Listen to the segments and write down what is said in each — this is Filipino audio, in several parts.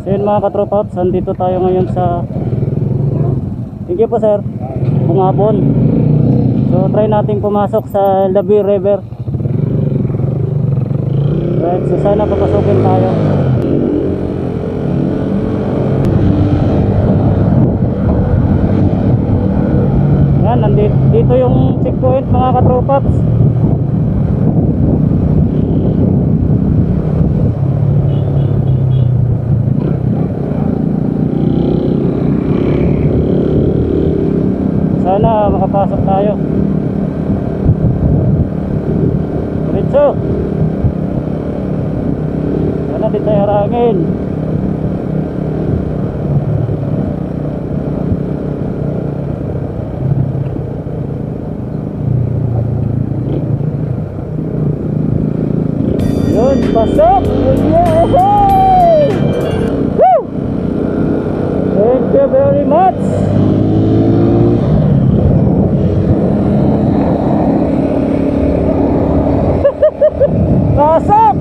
Yun mga katropa, nandito tayo ngayon sa, thank you po sir, Bungabon. So try natin pumasok sa Labi River. Right, so sana papasukin tayo. Yan, nandito yung checkpoint mga katropaps. Sana makapasok tayo. Diretso. Sana di tayo harangin. Yun, pasok! Yeah! Woo! Thank you very much! Pasok!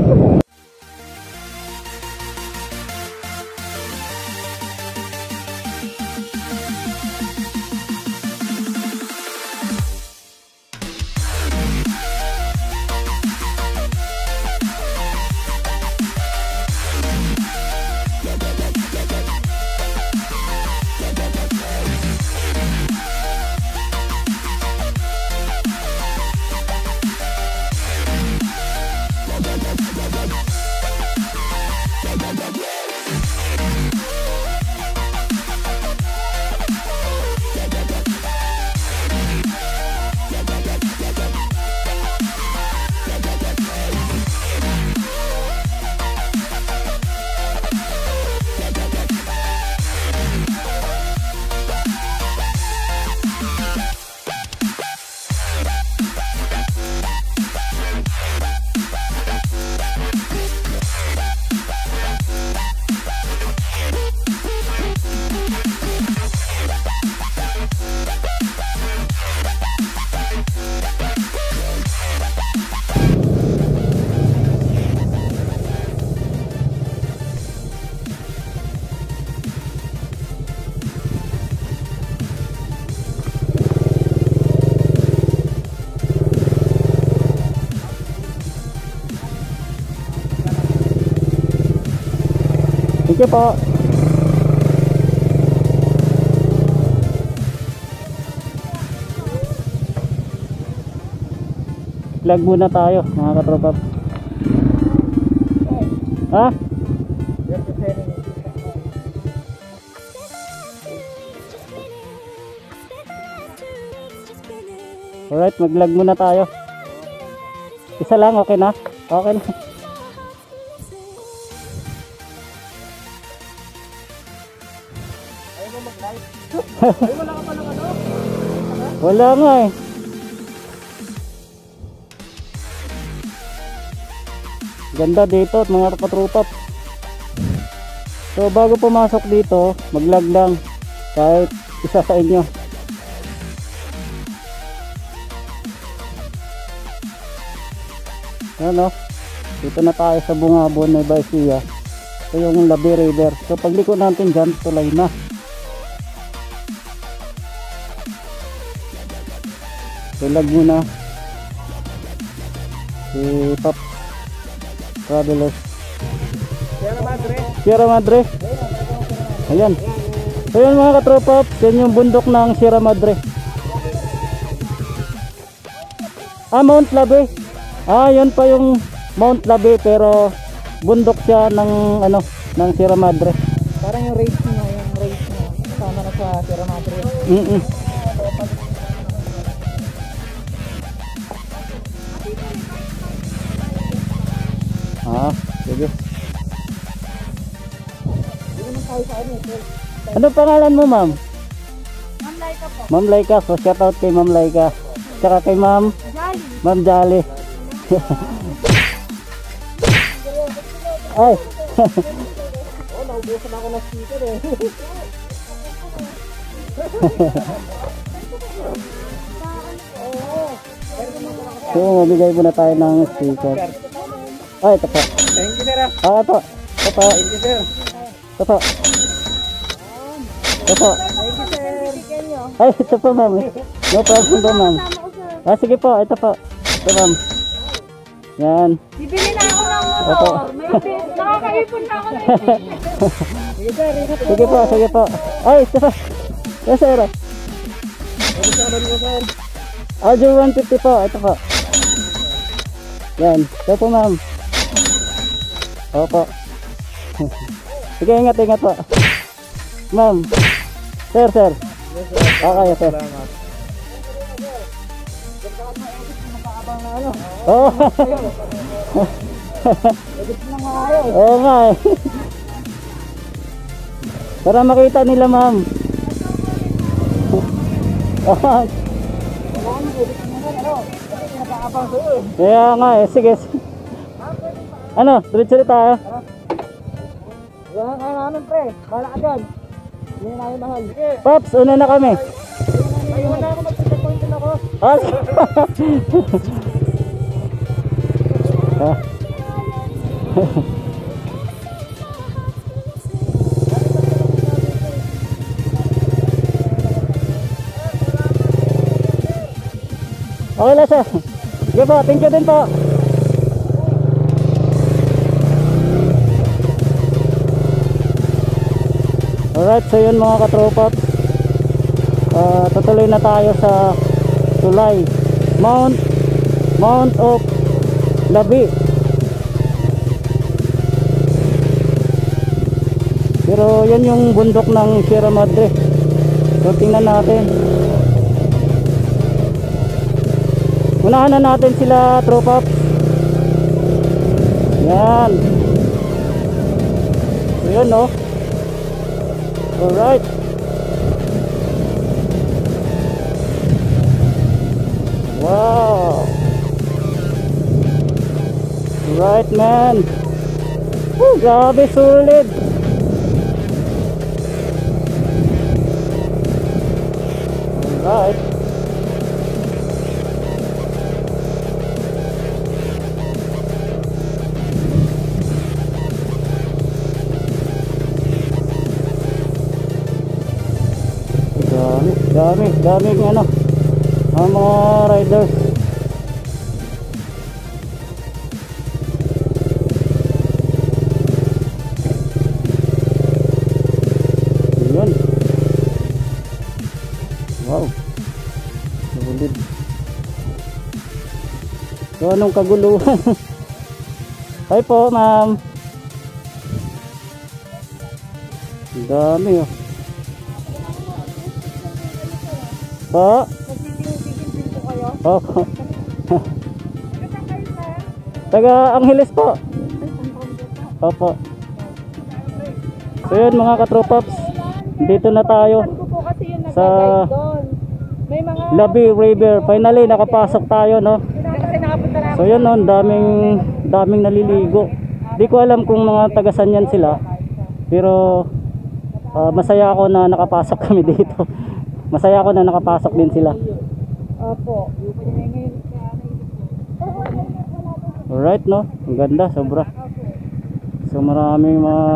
Thank you po. Vlog muna tayo mga katropa. Ha? Alright, mag-vlog muna tayo. Isa lang, okay na? Okay na. Ay, wala ka palang ano? Wala nga eh. Ganda dito mga katropa. So bago pumasok dito, mag-vlog lang kahit isa sa inyo. Ano? Dito na tayo sa Bungabon, Nueva Ecija. Ito yung Labi River. So pagliko natin dyan, tulay na. Vlog muna si Pop Travelers Sierra Madre. Ayan. So yun mga katropa, yan yung bundok ng Sierra Madre. Mount Labi. Yan pa yung Mount Labi, pero bundok siya ng ano, ng Sierra Madre. Parang yung race niya, kasama na sa Sierra Madre. Sige. Ano pangalan mo, ma'am? Ma'am Laika po. Ma'am Laika. So shout out kay Ma'am Laika. Tsaka kay Ma'am Jolly. Ma'am Jolly. Ay. Naubusan ako ng sticker eh. So mabigay muna tayo ng sticker. Ay, ito po. Thank you, sir. Ito. Ito po. Thank you, sir. Ito po. Ito po. Bibigyan nyo. Ay, ito po ma'am. No problem po ma'am. Tama ko, sir. Ah, sige po. Ito po. Ito ma'am. Yan. Bibili na ako ng Opo. motor. Nakakaipon na ako ng Sige po, sige po. Ay, ito po. Yes, sir. Audio 150 po. Ito po. Yan. Ito po ma'am. Opo. Sige, ingat, ingat po. Ma'am. Sir, sir. Okay, sir. Oo. Oo nga eh. Para makita nila ma'am. Kaya nga eh. Sige. Ano? Tuloy-tuloy tayo. Yan ang namin pre. Bala ka dyan. Hindi na namin mahal. Pops, una na kami. Ayun na ako mag-checkpoint din ako. Ah. Ah. Okay lang sir. Sige po, thank you din po. Alright, so yun mga katropa. Tutuloy na tayo sa tulay. Mount of Labi. Pero yan yung bundok ng Sierra Madre. So tingnan natin. Unahan na natin sila tropa. Yan. So yun no. Alright. Wow. Right man. Woo, grabe solid. Alright. Daming ano ang mga riders. Yun. Wow, solid. So anong kaguluhan? Hi po ma'am. Dami oh. Po? Nagtitingin po kayo. Opo. Saan kayo, sir? Taga Angeles po. Opo. So yun mga katropaps, dito na tayo Saan ko po kasi yung sa nag-guide doon. May mga... Labi River. Finally nakapasok tayo no. Kasi nakapunta na So yun no, daming naliligo. Di ko alam kung mga taga saan yan sila. Pero masaya ako na nakapasok kami dito. Masaya ako na nakapasok din sila. Opo. Alright no, ang ganda sobra. So maraming mga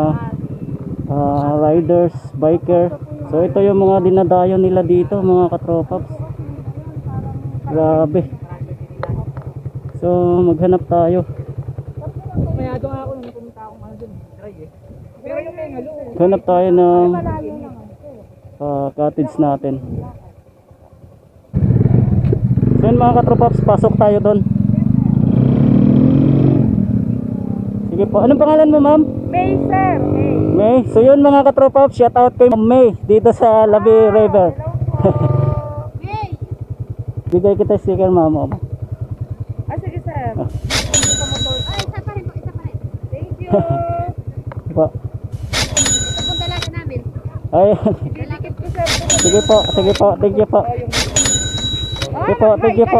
riders, biker. So ito yung mga dinadayo nila dito mga katropaps. Grabe. So maghanap tayo. Mayado nga ako nung pumunta akong ano dun. Try eh. Pero yung may ngalo. Hanap tayo ng Malayo naman. cottage natin. So yun mga katropaps, pasok tayo doon. Sige po, anong pangalan mo ma'am? May, sir. May. May. So yun mga katropaps, shout out kay May dito sa Labi River. May. Bigay kita sticker ma'am. Ah, sige, sir. Ay, isa pa rin po, isa pa rin. Thank you. Po. Ito pong dalaga namin. Ay, Dilakit ko, sir. sige po, thank you po. Sige po, thank you po.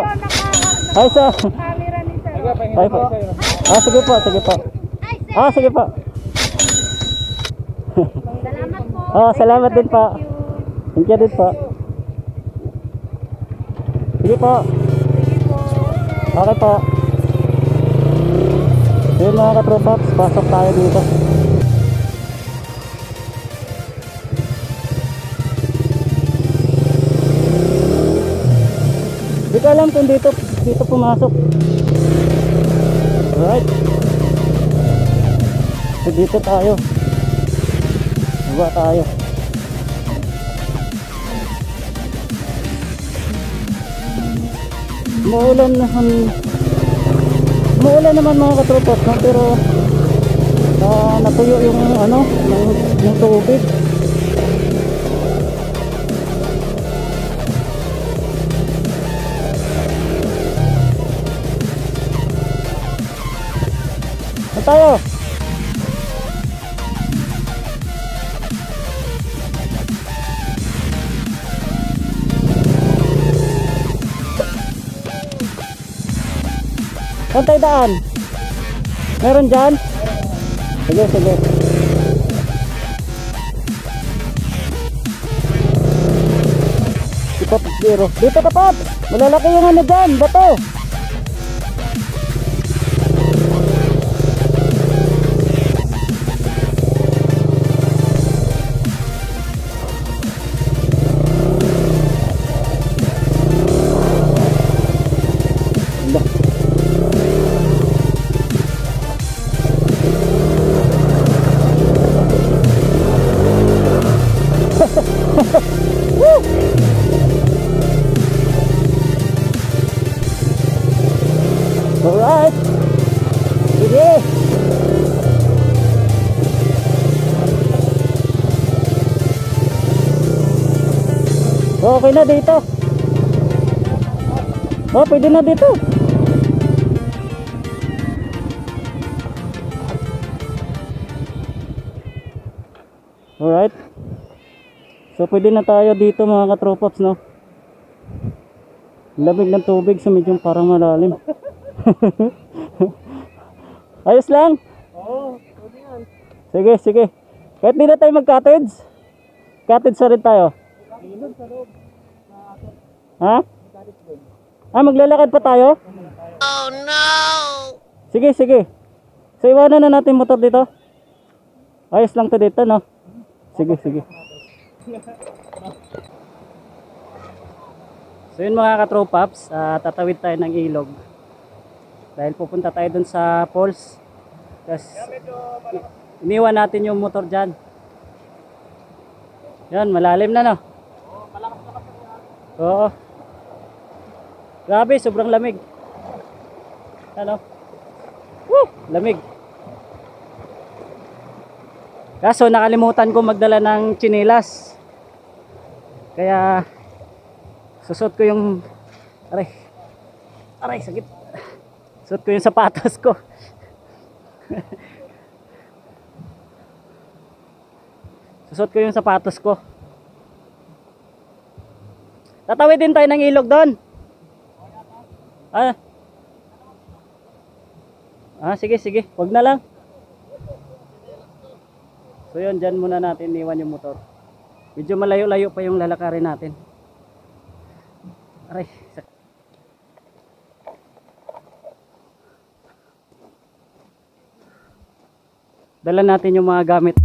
Ay sa. Camera ni sir. Ay po. Sige po, sige po. Sige po. Salamat po. Salamat din po. Thank you din po. Sige po. Okay po. Yun mga katropaps, pasok tayo dito. alam kung dito pumasok. Alright. So dito tayo. Baba tayo. Umuulan naman mga katropas, no? Pero natuyo yung ano, yung tubig. Saan tayo? Saan tayo daan? Meron dyan? Sige, sige. Ipot, zero. Dito ka, Pop! Malalaki yung ano dyan, bato! Alright. Sige. Okay na dito. Oh, pwede na dito. Alright. So pwede na tayo dito mga katropops, no? Lamig ng tubig, so medyo parang malalim. Ayos lang? Oo, pwede yan. Sige, sige. Kahit di na tayo mag-cottage. Cottage na rin tayo. Ilog sa loob. Ha? Ah, maglalakad pa tayo? Oh no! Sige, sige. So iwanan na natin motor dito. Ayos lang to dito, no? Sige, sige. So yun mga katropaps, tatawid tayo ng ilog. Dahil pupunta tayo dun sa falls. Tapos iniwan natin yung motor dyan. Yan, malalim na, no? Oo. Grabe, sobrang lamig. Ano? Woo! Lamig. Kaso nakalimutan ko magdala ng tsinelas. Kaya susot ko yung aray sakit. Susot ko yung sapatos ko. Susot ko yung sapatos ko. Tatawid din tayo ng ilog doon. Sige, sige. Wag na lang. So yun, dyan muna natin iwan yung motor. Medyo malayo-layo pa yung lalakarin natin. Aray. Dala natin yung mga gamit.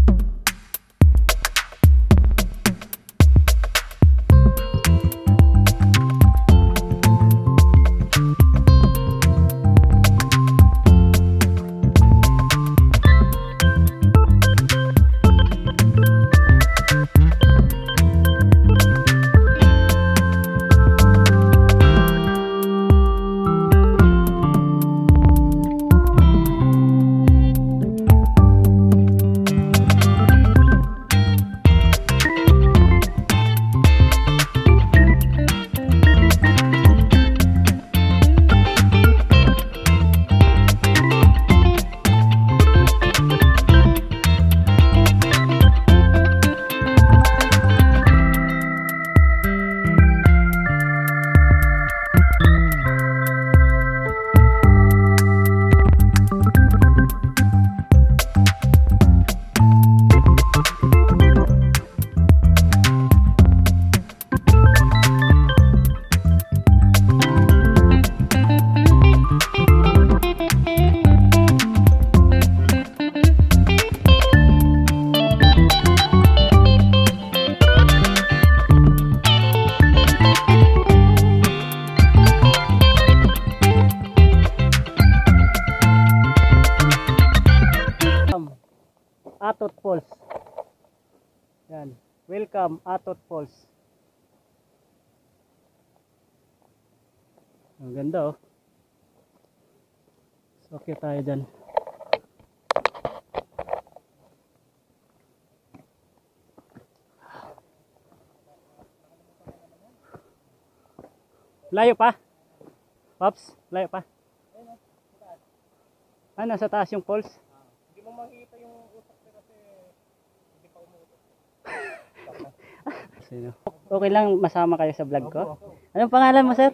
Atot Falls. Yan. Welcome Atot Falls. Ang ganda oh. So, okay tayo dyan. Layo pa? Pops, layo pa? Ah, nasa taas yung falls? Hindi mo makikita yung utak pero kasi hindi pa umuutot. Sino? Okay lang masama kayo sa vlog ko? Anong pangalan mo, sir?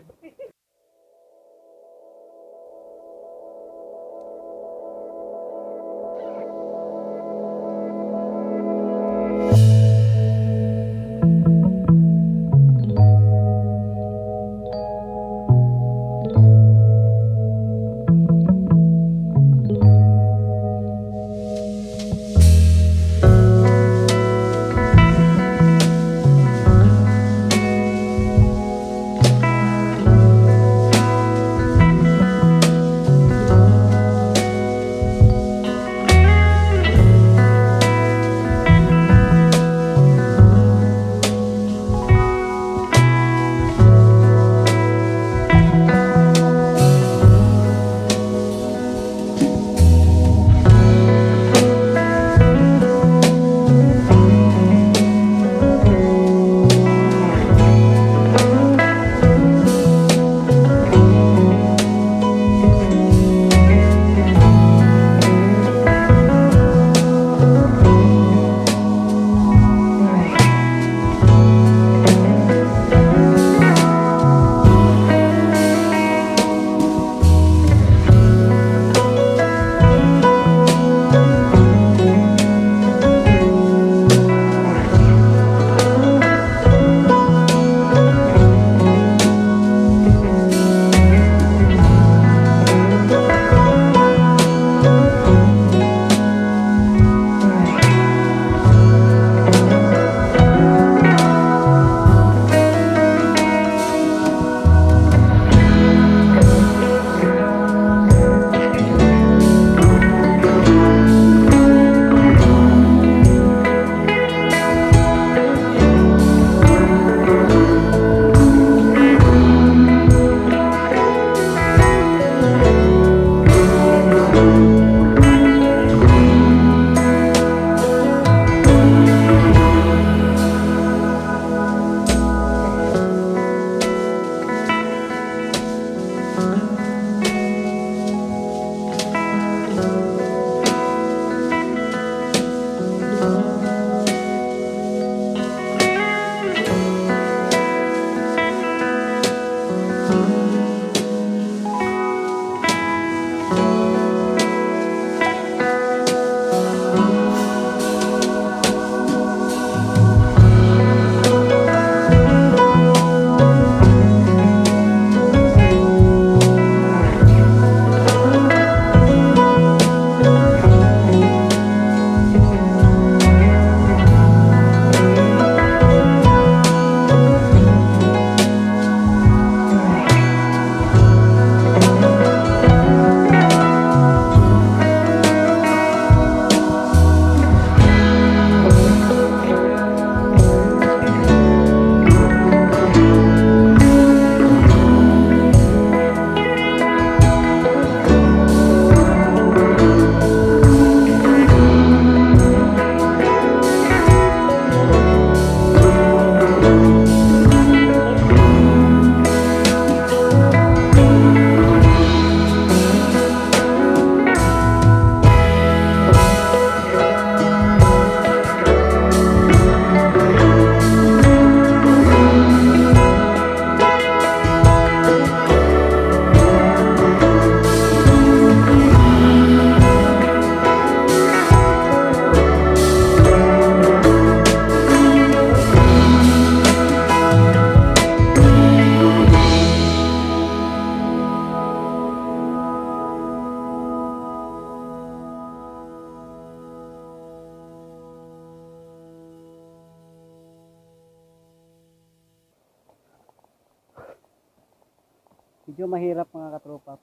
Medyo mahirap mga katropa.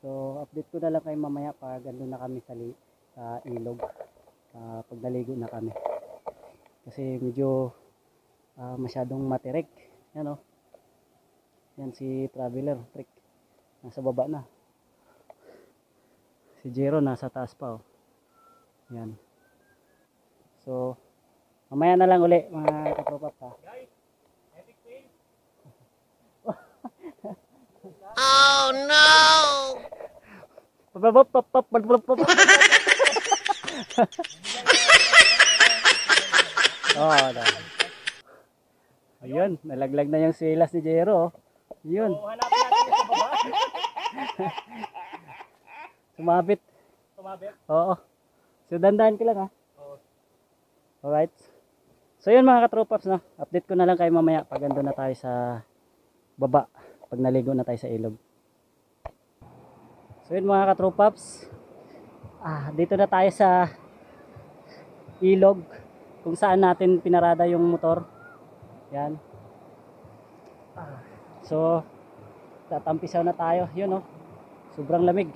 So update ko na lang kayo mamaya pag andun na kami sa ilog. pag naligo na kami. Kasi medyo masyadong matirik. Yan, oh. Yan si Traveler Trick. Nasa baba na. Si Jero nasa taas pa, oh. Yan. So, mamaya na lang uli mga katropa pa. Oh no! Oh, na. Ayun, nalaglag na yung silas ni Jero, oh. Yun. Hanapin natin yung sa baba. Sumabit. Tumabit. Oo. So, dandahan ka lang, ha. Oo. Alright. So, yun mga katropaps, no. Update ko na lang kayo mamaya pag ando na tayo sa baba. Pag naligo na tayo sa ilog. So, yun mga katropaps. Dito na tayo sa ilog kung saan natin pinarada yung motor. Yan. So, tatampisaw na tayo. Yun, oh. Sobrang lamig.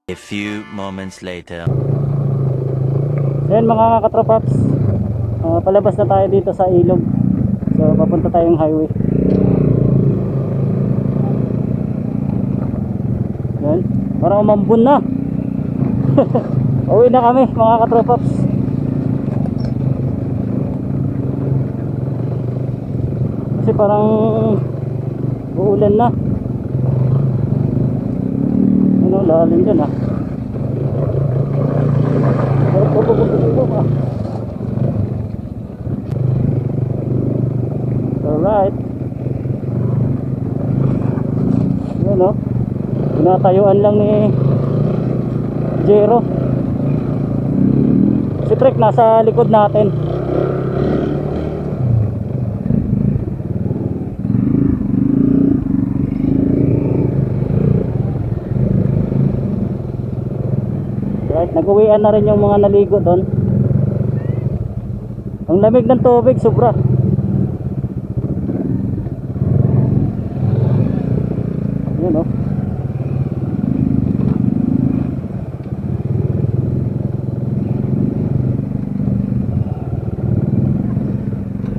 A few moments later. Yan mga katropaps, palabas na tayo dito sa ilog. So papunta tayong highway. Yan, parang umambun na. Uwi na kami mga katropaps. Kasi parang uulan na. Ano, lalim dyan, ha. Alright. Yan, o. Pinatayuan lang ni Jero. Si Trek nasa likod natin. Right, nag-uwian na rin yung mga naligo doon. Ang lamig ng tubig, sobra. Yun, oh.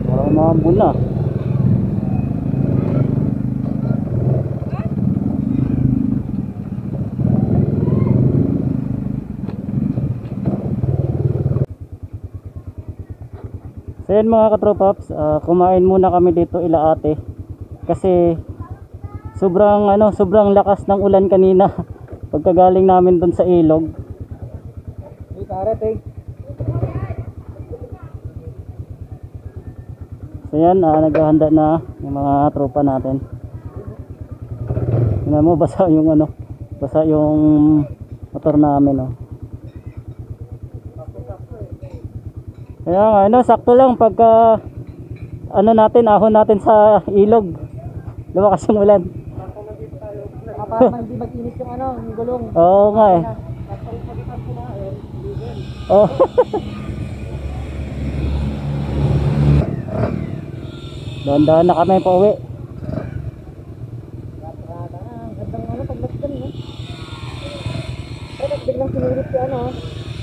Parang maambun na. So yan mga katropaps, kumain muna kami dito ila ate kasi sobrang lakas ng ulan kanina pagkagaling namin doon sa ilog. So yan, naghahanda na yung mga tropa natin. Tingnan mo, basa yung motor namin, oh. Kaya nga, sakto lang pagka ahon natin sa ilog. Lumakas yung ulan. para hindi mag-init yung ano, yung gulong. Oo nga eh. Pagpagitan ko na eh, legal. Oh. Dahan-dahan na kami pa uwi. Rata na, ang gandang ano, paglasdan no? Pero biglang sinulit si ano,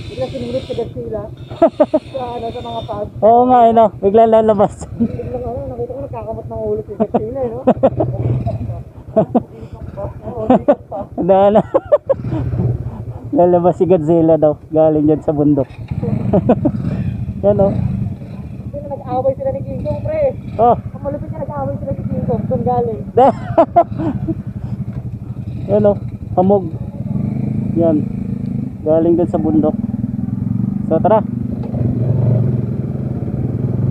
biglang sinulit si Godzilla. Sa ano, sa mga pad. Oo nga eh no, biglang lalabas. Biglang ano, nakita ko nagkakamot ng ulo si Godzilla eh, no? Oo, dito pa. Dahan na. Lalabas si Godzilla daw, galing dyan sa bundok. Yan o. Hindi na nag-away sila ni King Kong, pre. Oh. Ang malupit na nag-away sila ni King Kong, doon galing. Yan o, hamog. Yan. Galing dun sa bundok. So tara.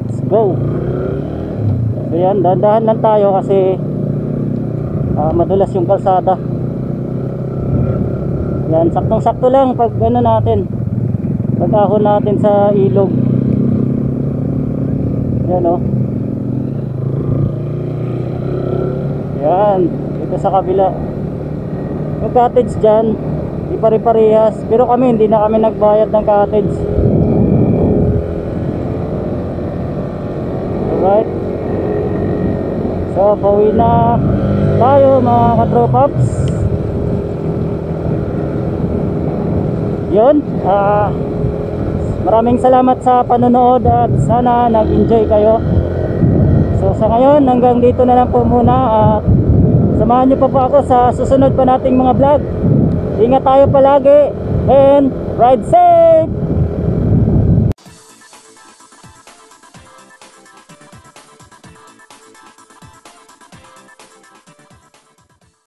Let's go. So yan, dahan-dahan lang tayo kasi madulas yung kalsada. Yan, saktong-sakto lang pag ano natin. Pag-ahon natin sa ilog. Yan o. Yan, dito sa kabila. Yung cottage dyan, di pare-parehas. Pero kami, hindi na kami nagbayad ng cottage. Alright. So, pauwi na tayo mga katropaps. Yun, maraming salamat sa panonood at sana nag-enjoy kayo. So sa ngayon, hanggang dito na lang po muna at samahan nyo pa po ako sa susunod pa nating mga vlog. Ingat tayo palagi and ride safe!